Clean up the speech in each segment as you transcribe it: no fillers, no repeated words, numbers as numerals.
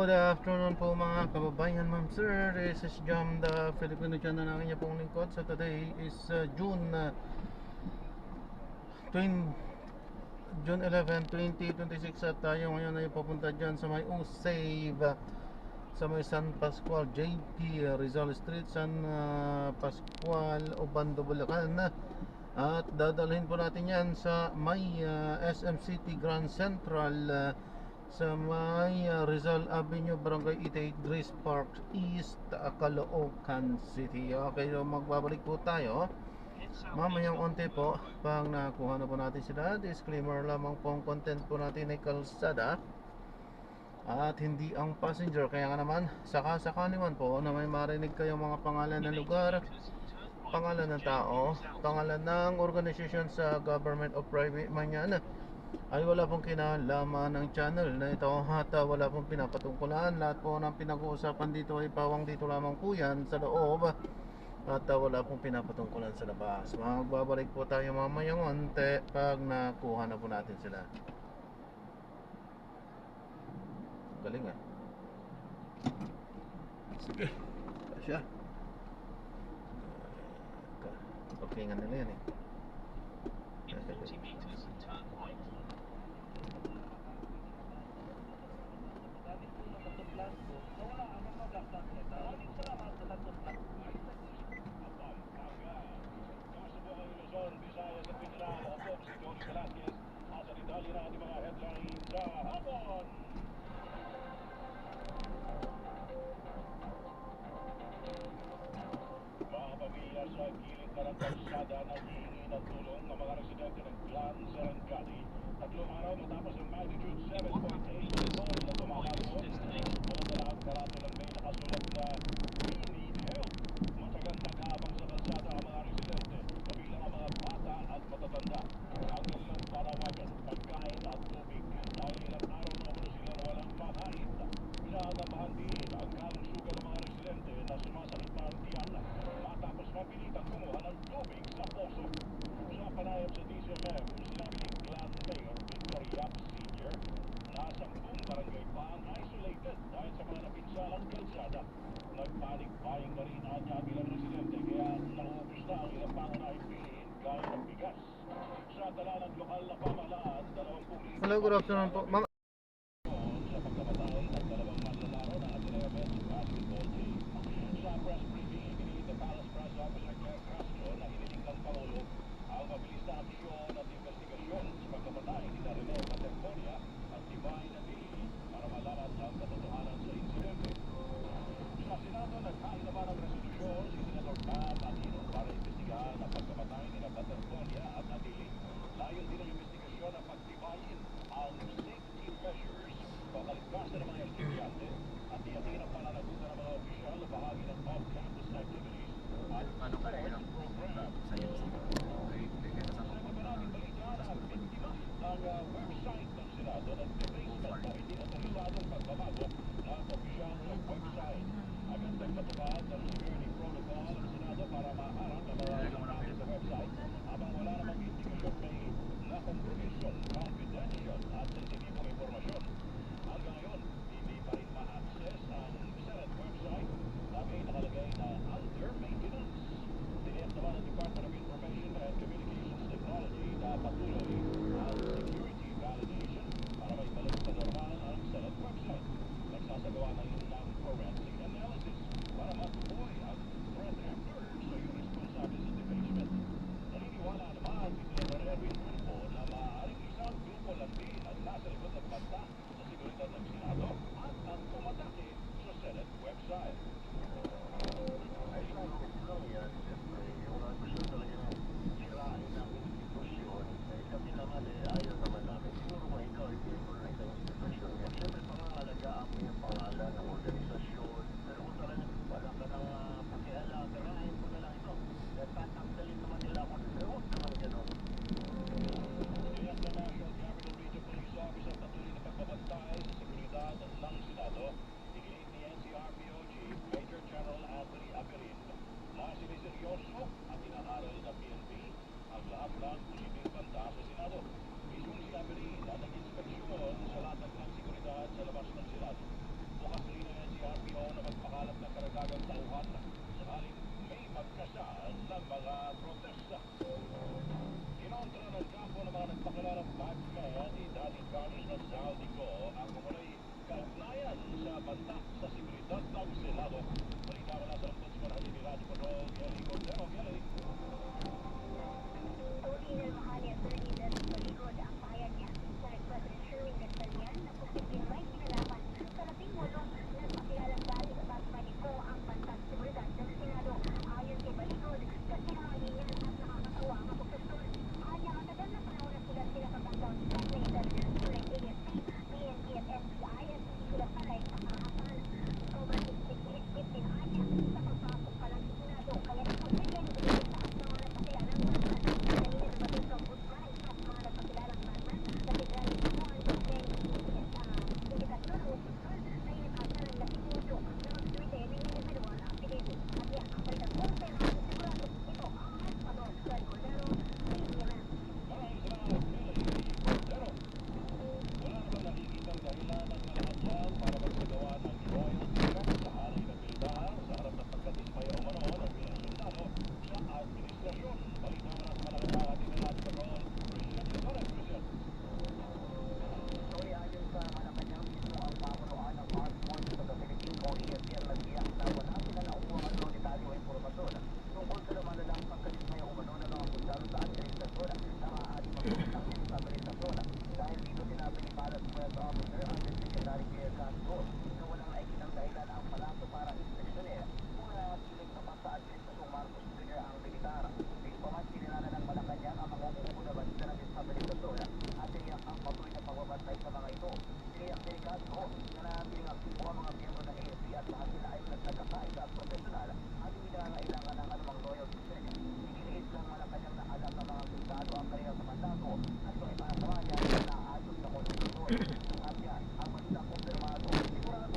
Good afternoon po mga kababayan, ma'am sir. This is Jam, the Filipino channel ng inyong pong lingkod. So today is June 11, 2026 at tayo ngayon ay pupunta dyan sa may Usave, sa may San Pascual, JP Rizal Street, San Pascual, Obando, Bulacan. At dadalhin po natin yan sa may SM City Grand Central, sa may Rizal Avenue, Barangay 88, Grace Park East, Caloocan City. Okay, so magbabalik po tayo mamayang onte po pag nakuha na po natin sila. Disclaimer lamang po, ang content po natin ay kalsada at hindi ang passenger. Kaya nga naman, sakasakali man po na may marinig kayong mga pangalan ng lugar, pangalan ng tao, pangalan ng organisasyon sa government o private man yan, ay wala pong kinalaman ng channel na ito at wala pong pinapatungkulan. Lahat po ng pinag-uusapan dito ay pawang dito lamang po yan sa loob at wala pong pinapatungkulan sa labas. Magbabalik po tayo mamayang onte pag nakuha na po natin sila. Galing ah. Sige, siya. Pagkingan nila yan eh. Sa gilid na ng kalsada, naghihingi ng tulong ang mga residente ng Clan Serengeti. 3 araw matapos ang magnitude 7.8 cyclone na tumahalo. Walang dalaang karatulong may nakasulat na "We need help". Matagal nag-aabang sa kalsada ang mga residente, kabilang ang mga bata at matatanda. Ang kanilang panawagan, pagkain at tubig, dahil ilang araw na umano silang walang makain. Inaanamahan din ang kalusugan ng mga residente na sumasakit na ang tiyan matapos mapilitang kumuha ng tubig sa poso. Sa panayam sa DCMM, sinabi ni Clan Mayor Victor Yap Sr. na 10 barangay pa ang isolated dahil sa mga napinsalang kalsada. Nagpanik-buying na rin ang ilang residente kaya naubos na ang ilang pangunahing piliin gaya ng bigas. Sa tala ng lokal na pamahalaan, 20,000 Hello, good afternoon po ma'am. sa pagkamatay ng 2 manlalaro ng Ateneo Men's Basketball Team. Sa press briefing, ibinigit ng Palace Press Officer Claire Castro na hiniling ng Pangulo ang mabilis na aksyon at investigasyon sa pagkamatay ni Rene Materconia at Divine Abili para malaman ang katotohanan sa insidente. Sa Senado, naghain naman ang resolusyon si Senator Bam Aquino para imbestigahan ang pagkamatay ni Materconia at Abili. Layon din ang investigasyon at pagtibayin ang safety measures o kaligtasan ng mga estudyante at tiyakin ang pananagutan ng mga opisyal na bahagi ng off-campus activities at sports programs. Sa iba pa natin balita na biktima ang website ng Senado ng replacement na hindi otorisadong pagbabago ng opisyal na website. Agad nagpatupad ng security protocol ng Senado para maharap ang mga nagamit sa website habang wala namang indikasyon may na-compromission, confidential at sensitibong informasyon. Hanggang ngayon, hindi pa rin ma-access ang Senate website na may nakalagay na under maintenance. Tiniyak naman ang Department of Information and Communications Technology na patuloy ang security validation para maibalik sa normal ang Senate website. Nagsasagawa na rin ng forensic analysis para matukoy ang threat actors o yung responsable sa defacement. Naniniwala naman si Senator Erwin Tulfo na maaaring isang grupo lang din ang nasa likod ng banta sa seguridad ng Senado at ang umatake sa Senate website. Ay sa ko yan, siyempre, yung gusto talaga sirain ng institusyon, eh kami naman ayaw naman namin. Siguro kung ikaw i-favorite ang institusyon yan, siyempre pangangalagaan mo yung pangalan ng organisasyon, pero kung talagang wala ka nang pakialam, karahin mo na lang ito. Tatanggalin naman nila ako, pero huwag naman gano'n. Tiyak na National Capital Region Police Office ang patuloy na pagbabantay sa seguridad ng Senado. Iginiit ni NCRPO Chief Major General Anthony Aberin na siniseryoso at inaaral na PNP ang lahat ng posibleng banta sa Senado. Mismong si Aberin na nag-inspeksyon sa latag ng seguridad sa labas ng Senado. Bukas Castro na walang nakikitang dahilan ang palaso para inspeksyonin kung nananatiling tapat sa Administrasyong Marcos Jr. ang militar. Gayunpaman, kinilala ng Malacanang ang mga umuupo na balita ng estabilisasyon at tiniyak ang patuloy na pagbabantay sa mga ito. Tiniyak din ni Castro na nananatiling aktibo ang mga miyembro ng AFP at lahat sila ay nagkakaisa at profesional at hindi nangangailangan ng anumang loyalty check. Iginiit ng Malacanang na alam ng mga sundalo ang kanilang sa mandato at yung ipinasama niya na naayos na konstitusyon. At yan, ang basta kumpirmado, sigurado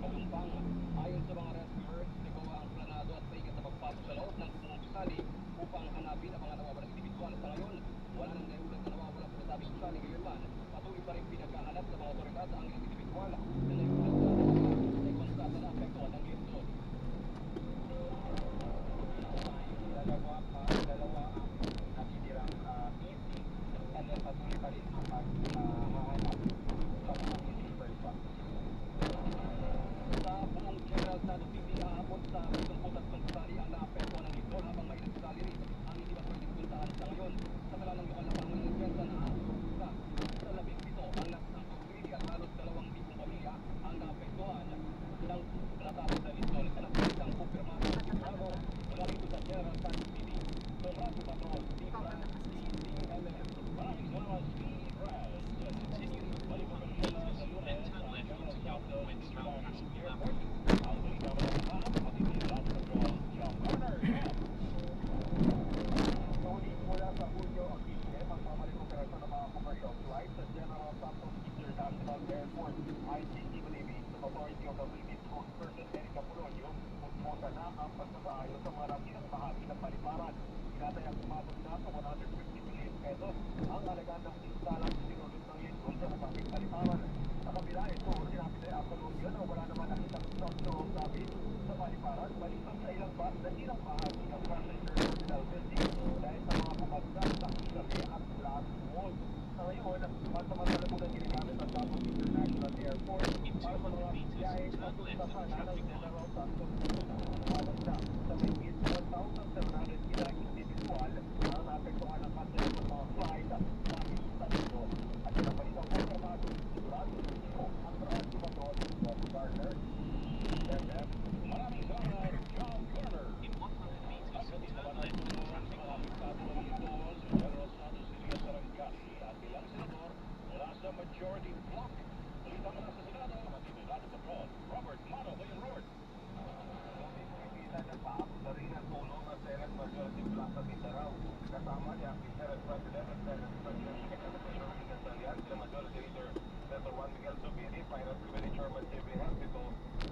Malumpang. Ayon sa mga rescuers, nagawa ang planado at maingat na pagpasok sa loob ng buong gusali upang hanapin ang mga nawawalang indibidwal. Sa ngayon, wala nang naiulat na nawawalang sinasabing gusali. Gayunman, patuloy pa rin pinaghahanap ng mga otoridad ang ilang indibidwal na naiulat na nawawala sa ibang bansa na apektuhan ng lindol. Dalawa ang natitirang easy and then patuloy pa rin ang paghahanap sa mga invisible pa. Sa buong General Santos City, aabot sa 73 gusali ang naapektuhan ng lindol habang may ilang gusali rin ang hindi pa pwedeng puntahan sa ngayon. Sa kala ng lokal na pangungulensya na sa 17 ang nasang pagpili at halos 2,000 pamilya ang naapektuhan ng natapos na lindol. Pinagpilitan kumpirmado sigurado mula rito sa General Santos City. Radyo Patrol, DCMM. Maraming salamat, Speed Rise. Balik ko kayo sa Lunes sa General Santos International Airport. Ang balita mo na lahat, matindi Radyo Patrol, John Garner. Sulit mula sa Julio ang DCM ang pamaling operasyon ng mga commercial flights sa General Santos International Airport. ICT believes the Authority of the Philippines spokesperson Erica Polonio pusposa na ang pagsasaayos sa mga nakilang bahagi ng paliparan. Tinatayang umabot na sa 150 million pesos ang halaga ng instalang sinulot ng lindol sa nasabing paliparan. Sa kabila ito, sinabi ni Apolonio na wala naman nakitang structural damage sa paliparan maliban sa ilang bahagi ng passenger terminal building dahil sa mga bumagsak na isabi at glass walls. Sa ngayon, pansamantala muna ginagamit ang Davao International Airport para sa mga biyahe papunta sana ng General Santos City. Alam na sa may 1,700 ilang individual ang naapektuhan ng passenger ng mga flight na pinista dito. At yun ang balitang programado, sigurado dito ang Radyo Patrol, John Garner, FM. Maraming salamat, John Garner. In 100 meters, turn left to traffic light. General Santos City at Sarangani at ilang senador mula sa majority bloc. Balita mula sa Senado, matindi Radyo Patrol, Robert Mano, William Lord. Nagpaabot na rin ang tulong ng Senate Majority Bloc sa Mindanao. Kasama niya ang Senate President at Senate President Secretary Gatchalian, sila Majority Leader Senator Juan Miguel Zubiri, Finance Committee Chairman J.B. Herpito,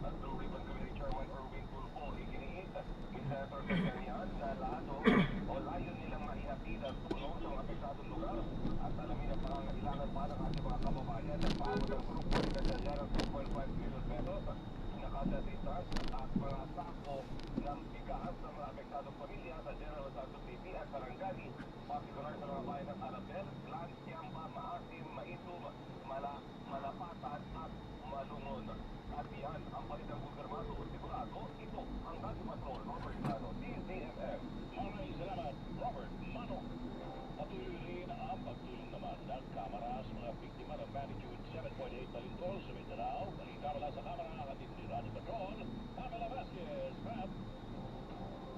at Blue Ribbon Committee Chairman Erwin Tulfo. Iginiit ni Senator Gatchalian na lado o layon nilang maihatid ang tulong sa mga apektadong lugar at alamin ang pangangailangan pa ng ating mga kababayan. Nagpaabot ang grupo ni Gatchalian ng 2.5 billion pesos nakasatitas at mga sako ng bigas sa mga apektadong pamilya sa General Santos City at Sarangani, partikular sa mga bayan ng Alabel, Glan, Tiamba, Maasim, Maitum, Malapatan at Malungon. At yan ang balitang kumpirmado. Sigurado, ito ang Radyo Patrol, Robert Mano, DCFM. Maraming salamat, Robert Mano. Patuloy rin ang pagtulong naman ng Kamara sa mga biktima ng magnitude 7.8 na lindol sa Mindanao. Balita mula sa Kamara, katindi Radyo Patrol, Pamela Vasquez, Ma'am.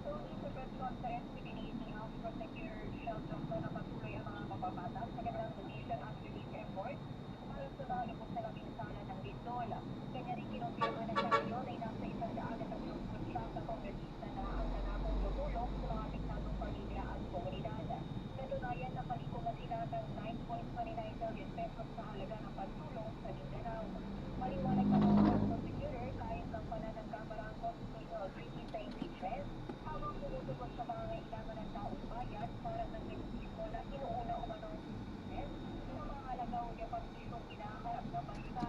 Sa press conference, piniliit ng House Prosecutor Shell Johnson na patuloy ang mga mapapatas sa kanilang position at relief effort para sa mga lubog na lapinsala ng lindol. Kanya rin kinumpirma na siya ngayon ay nasa 130 siya sa kongresista na ang nanakong tutulong sa mga apektadong pamilya at komunidad. Natunayan na paliko na sila ng 9.29 million pesos na halaga ng pagtulong sa Mindanao. Maliwanag na mga prosecutor kahit ng ng Kamara ang constitutional treaty sa impeachment habang sumusugot sa mga kailangan ng taong bayan para sa negotismo na inuuna umanong sa mga alagaw niya pagtulong inaharap ng bansa.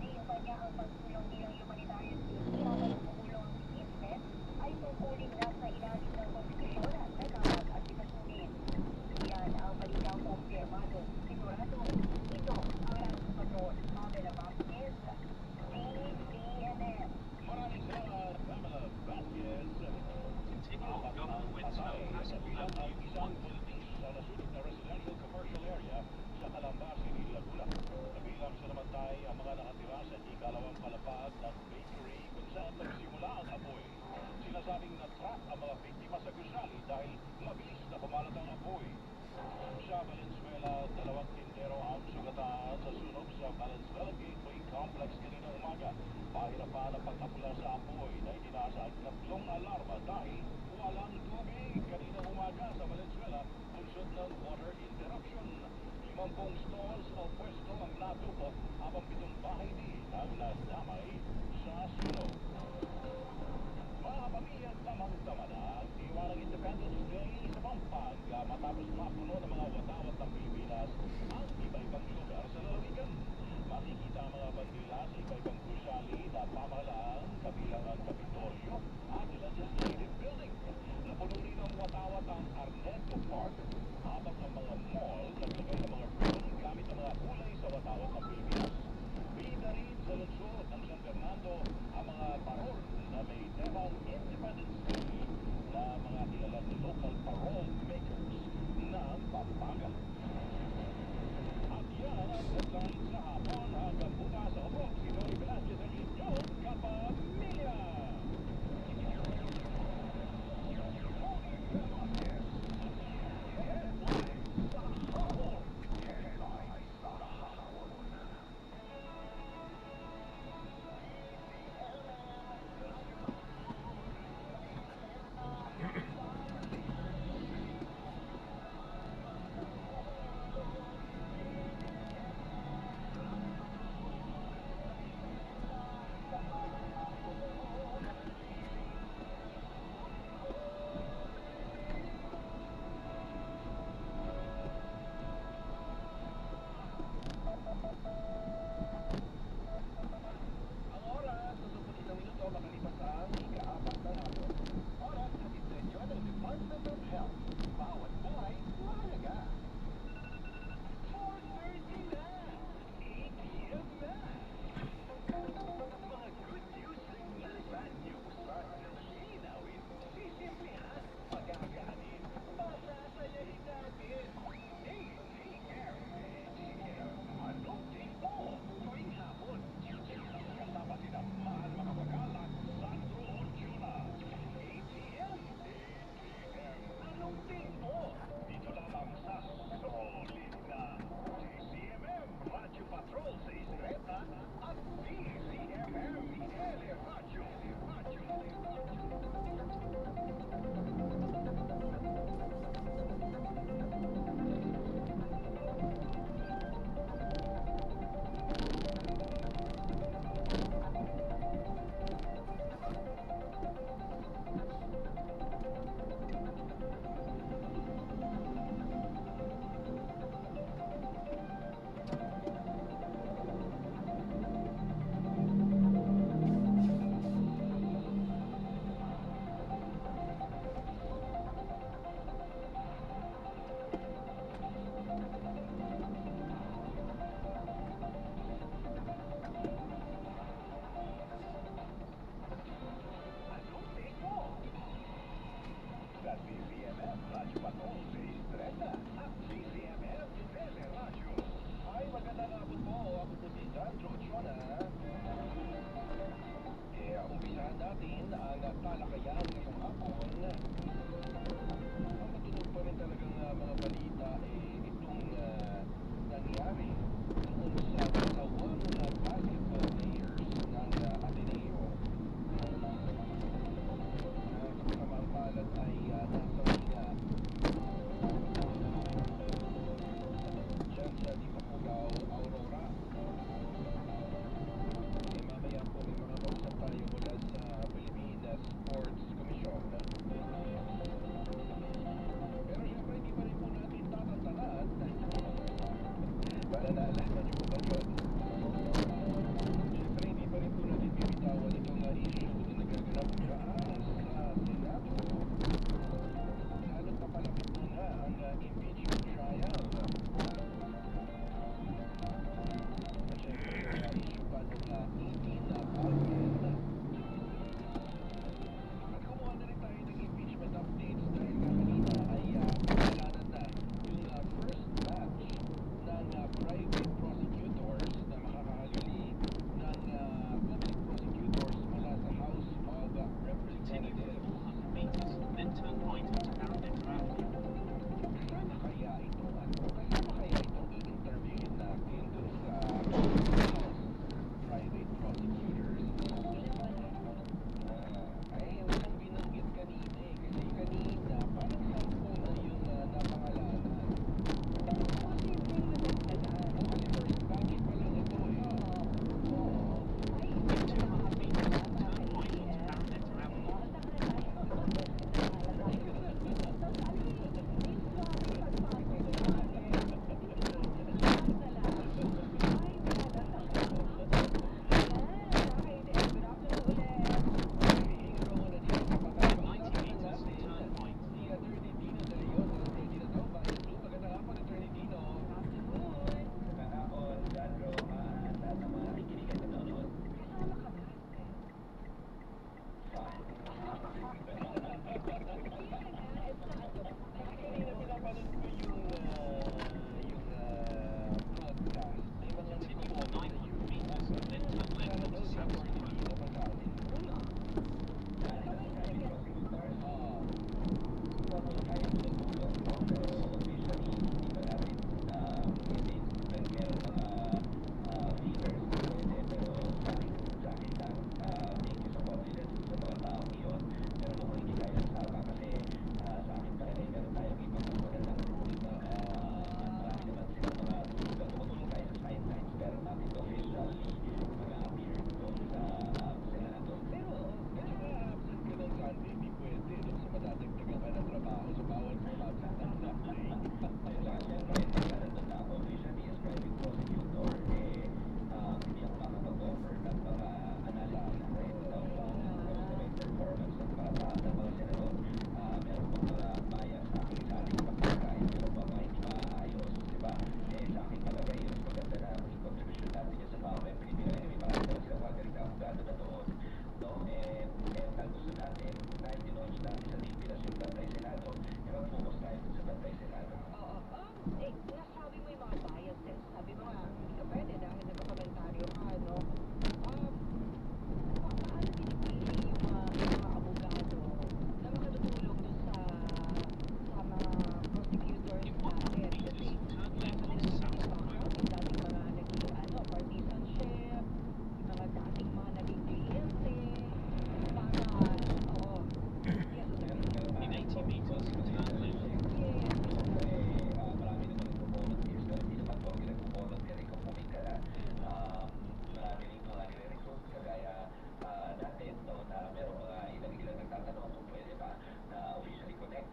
Niyupa niya ang pagtulong bilang humanitarian duty habang pumulong ang impeachment ay tungkulin na sa ilalim ng konstitusyon at nagkakag at pinasunin. Yan ang balitang kumpirmado. Sigurado, ito ang Radyo Patrol, Pamela Vasquez, DCMM. Maraming salamat, Pamela Vasquez. Continue on Government Wednesday, Pascal Avenue 1. Sa nasunog na residential commercial area sa Calambasi, Laguna. Kabilang sa namatay ang mga nakatira sa ikalawang palapag ng bakery kung saan nagsimula ang apoy. Sinasabing na-trap ang mga biktima sa gusali dahil mabilis na kumalat ang apoy. Sa Valenzuela, 2 tindero ang sugatan sa sunog sa Valenzuela Gateway Complex kanina umaga. Pahirapan ang pagkapula sa apoy na itinasa ang 3 alarma dahil walang tubig kanina umaga sa Valenzuela bunsod ng water interruption. 50 stalls o pwesto ang natupo habang 7 bahay din ang nadamay lungsod ng San Fernando ang mga parol na may temang Independence Day na mga kilalang local parol makers ng Pampanga. At yan ang headline sa hapon hanggang bukas sa Obrok. Si Tony Velasquez ang inyong kapamilya.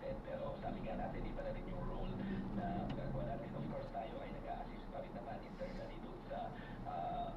natin. Pero sabi nga natin, iba na rin yung role na magagawa natin. Of course, tayo ay nag-a-assist pa rin naman internally dun sa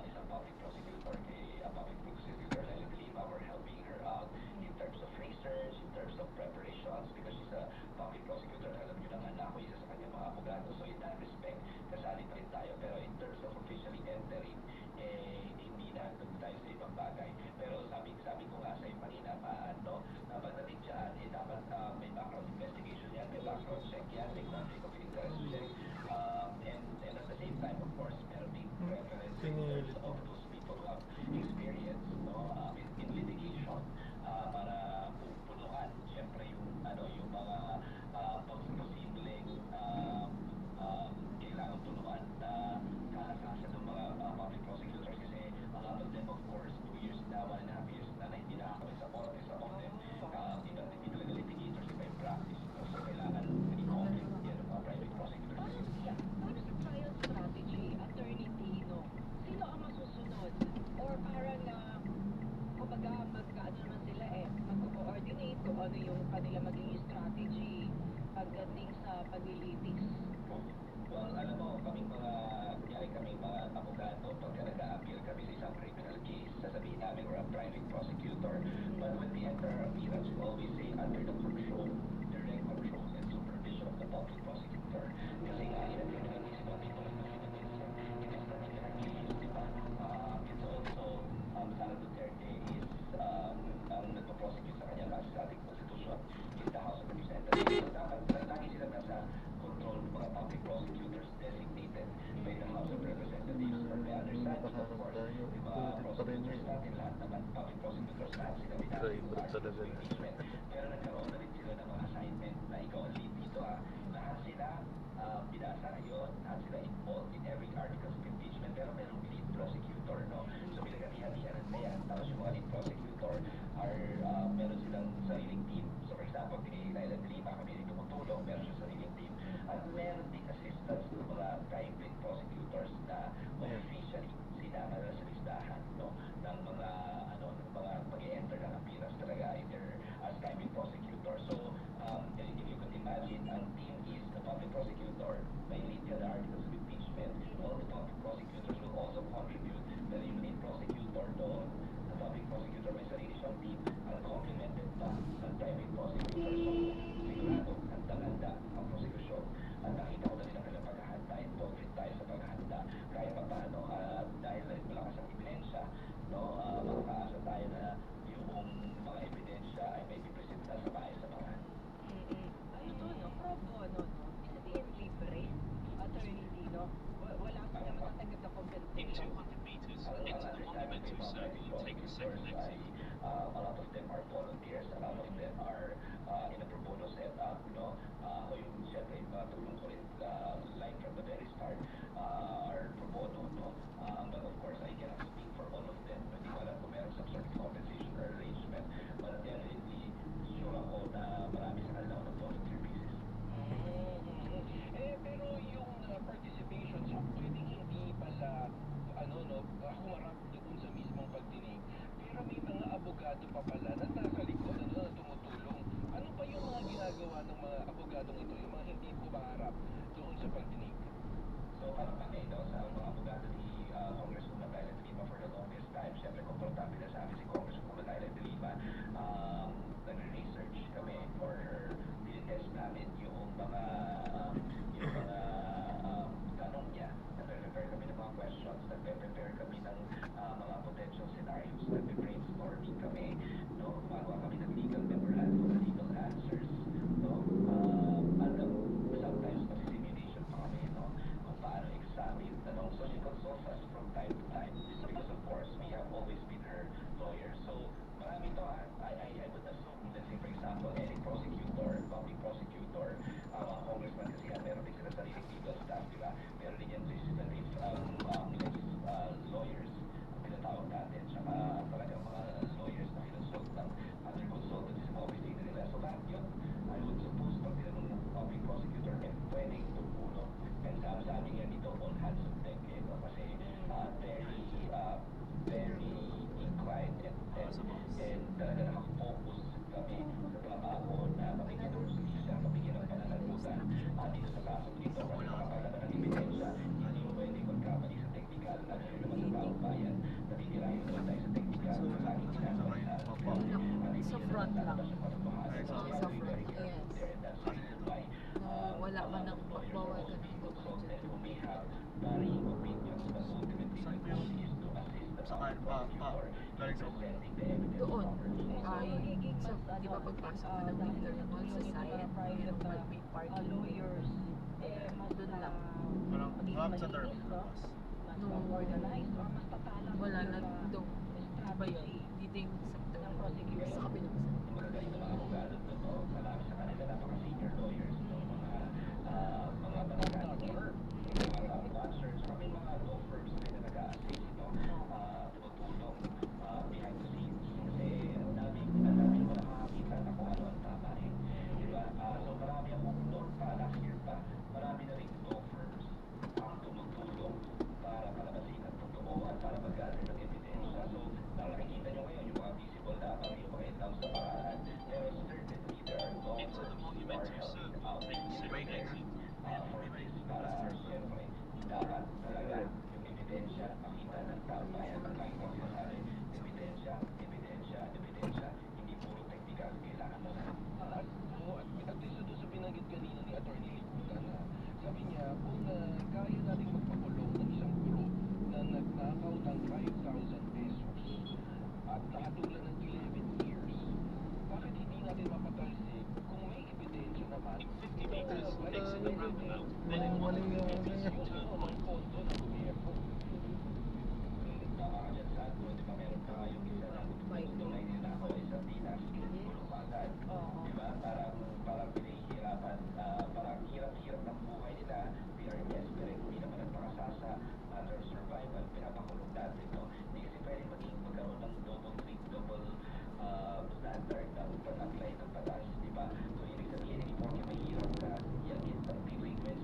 isang public prosecutor kay public prosecutor Lely De Lima. We're helping her out in terms of research, in terms of preparations, because she's a public prosecutor. Alam niyo naman na ako isa sa kanyang mga abogado. So in that respect, kasali pa rin tayo. Pero in terms of officially entering, hindi na doon tayo sa ibang bagay. Pero sabi ko nga sa iyo kanina, no, na pagdating dyan, dapat may background investigation yan, may background check yan, may conflict of interest check. And at the same time, of course, meron ding preference in terms of those people who have experience, no, in litigation, para pupunuan, syempre, yung mga posibleng kailangan punuan na kakasasa ng mga public prosecutors kasi a lot of them, of course, 2 years na, 1.5 years na hindi nakakawin sa korte. Some of them, hindi talaga litigators, iba yung practice. So, kailangan i-conflict yan ng mga private prosecutors. Yeah. Paano sa trial strategy, Attorney Tino? Sino ang masusunod? Or parang kumbaga magkaano naman sila mag-coordinate kung ano yung kanila magiging strategy pagdating sa paglilitis? Well, alam mo, kaming mga abogado, pagka nag-a-appeal kami sa isang criminal case, sasabihin namin we're a private prosecutor. But when we enter our appearance, we always say under the control, direct control and supervision of the public prosecutor. Kasi nga, in a criminal case, people are considered it is the criminal case, di ba? It's also, Sara Duterte is, ang nagpo-prosecute sa kanya kasi sa ating constitution is the House of Representatives. So, dapat lagi sila nasa control ng mga public prosecutors designated by the House of Representatives. But may understanding, of course, yung mga prosecutors natin, lahat naman, public prosecutors lahat sila Driver talaga na. impeachment. Pero nagkaroon na rin sila ng mga assignment na ikaw ang lead dito. Lahat sila binasa ngayon, lahat sila involved in every articles of impeachment, pero merong lead prosecutor, no? So pinagkatihan-tihan na yan. Tapos yung mga lead prosecutor are, meron silang sariling team. So for example, kay Lely De Lima, kami rin tumutulong, meron siya sariling team. At meron din assistance ng mga private prosecutors na officially sinama na sa listahan, no, ng mga pag-e-enter ng appearance talaga either as private prosecutor. So if you could imagine, ang team is the public prosecutor, may lead ka the articles of impeachment. All the public prosecutors will also contribute, pero yung lead prosecutor doon, the public prosecutor may sarili siyang team, ang complemented pa ng private prosecutor. So sigurado, handa-handa ang prosecution. At nakita ko na rin ang kailang paghahanda, involved rin tayo sa paghahanda kahit pa paano, dahil malakas ang ebidensya, no, makakaasa tayo na yung mga ebidensya ay may pipresenta sa maayos sa mga. Ayun no, pro bono, no? Sabihin libre, Attorney Tino. Wala sila matatanggap na In compensation. 200 meters, enter the monumental circle, take a second exit. A lot of them are volunteers, a lot of them are in a pro bono setup, no? Ako yung siyempre, tulong ko rin like from the very start, are pro bono, no? But of course, I cannot speak for all of them. Hindi ko alam kung meron some sort of compensation or arrangement. But definitely, sure ako na marami sa kanila on a volunteer basis. Pero yung participation siya, pwedeng hindi pala, humarap doon sa mismong pagdinig. Pero may mga abogado pa pala na nasa likod, na tumutulong. Ano pa yung mga ginagawa ng mga abogadong ito, yung mga hindi pumaharap doon sa pagdinig? So, parang kami, no, sa mga abogado ni Congresswoman Lely De Lima for the longest time, syempre, komportable na sa amin si Congresswoman Lely De Lima. Nag-research kami for her, tinitest namin yung mga tanong niya. Nag-prepare kami ng mga questions, nag-prepare kami ng mga potential scenarios, nag-brainstorming kami, no, gumagawa kami ng legal memorandum, legal answers, no, sometimes simulation pa kami, no, kung paano examine tanong. So she consults us from time to time because of course we have always been her lawyer. So marami to, I would assume, let's say for example, any prosecutor, public prosecutor, mga congressman kasi nga meron din sila sariling legal staff, di ba? Meron din yan legislative lawyers, ang pinatawag natin, tsaka talagang mga lawyers na kinonsult ng under consultancy sa office din nila. So lahat yun, I would suppose, pag tinanong ng public prosecutor, pwedeng tumulong. And sa amin yan dito, all hands on deck, no? Kasi very inclined and talaga nakafocus kami sa trabaho na mabigyan ng justisya front lang. Ay, sa Sa front, yes. Wala man nang bawal ka ng dumaan dyan. Saan po yung sa kanan galing sa umayo? Doon, ay, di ba pagpasok ka ng Victoria Mall sa side, merong malapit parking. lawyers, Doon lang. Parang marami sa terminal bus. No, organized or mas tatalang wala na yung, doon. Di ba yun? Dito yung sector ng prosecution. sa kabilang side. Into the monumental circle, take the second exit. At least doon sa binanggit kanina ni Atty. Liputan, sabi niya kung kaya nating magpakulong ng isang guro na nagnakaw ng 5,000 pesos at nakatulan ng 11 years, bakit hindi natin mapatalsik kung may ebidensya naman? In 50 meters, exit the roundabout, then in Mali yung ano niya. Yung ano ng pondo ng gobyerno.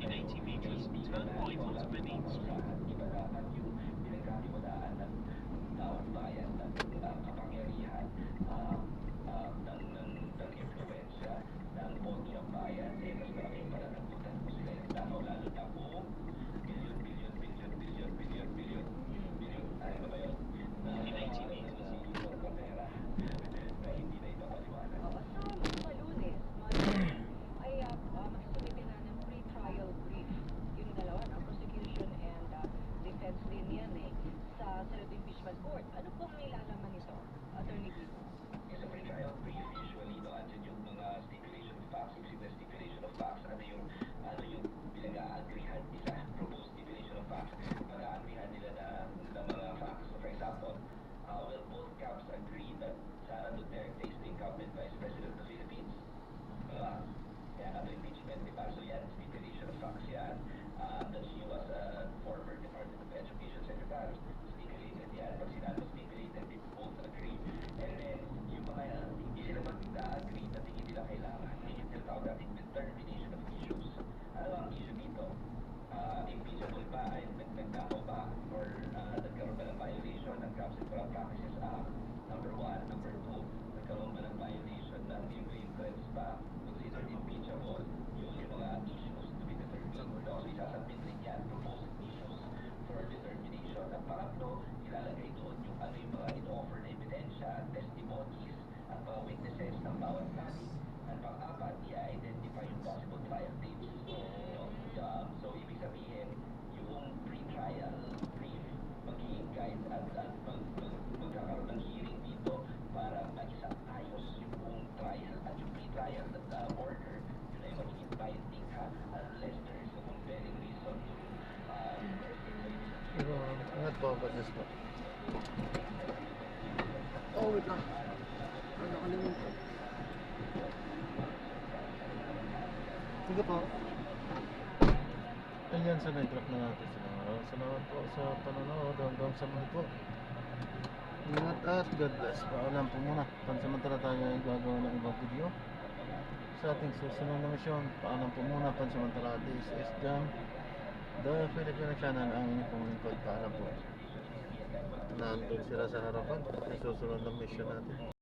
in 80 meters, turn right onto Benin Street. In 80 meters, Ay, magsusumitin na ng pre-trial brief. Yung dalawa, na prosecution and defense din yan sa Senate Impeachment Court. Ano pong nilalaman nito, Attorney Vivo? Sa pre-trial brief, usually, andyan yung mga stipulation of facts, stipulation of facts, ano yung pinag-aagrihan nila, proposed stipulation of facts, pinag-aagrihan nila na mga facts. So, for example, will both camps agree that Sara Duterte is the incumbent Vice President of the Philippines? Kaya nga impeachment, di ba? So yan, stipulation of facts yan, that she was a former Department of Education Secretary. Stipulated yan. Pag sinabi stipulated, they both agree. And then, yung mga hindi sila mag-agree na tingin nila kailangan, yung tinatawag natin determination of issues. Ano ang issue dito? Impeachable ba? Ay, nagdakaw ba? Or nagkaroon ba ng violation ng Crimes and Corrupt Practices Act? Number 1. Number 2, nagkaroon ba ng violation ng influence ba? Considered impeachable yung mga issues to be determined. So, isasabit rin yan, proposed issues for determination. At pangatlo, ilalagay doon yung ano yung mga in-offer na ebidensya, testimonies, at mga witnesses ng bawat klase. At pang-apat, i-identify yung possible trial dates. So, ibig sabihin, yung pre-trial brief, magiging guide at magkakaroon ng hearing dito para maisa-ayos yung buong trial at yung pre-trial order, yun ay magiging binding unless there is a compelling reason to Pero, ingat po, basis po. Oh, wait lang. Ano nakalimutan? Sige po. Ayan, sa nag-drop na natin sila. Salamat po sa panonood. Hanggang sa muli po. Ingat at God bless. Paalam po muna. Pansamantala tayo ay gagawa ng ibang video. Sa ating susunod na misyon, paalam po muna. Pansamantala, this is Jam, the Filipino channel. Ang inyong pong lingkod. Paalam po. Nandun sila sa harapan. Sa susunod na mission natin.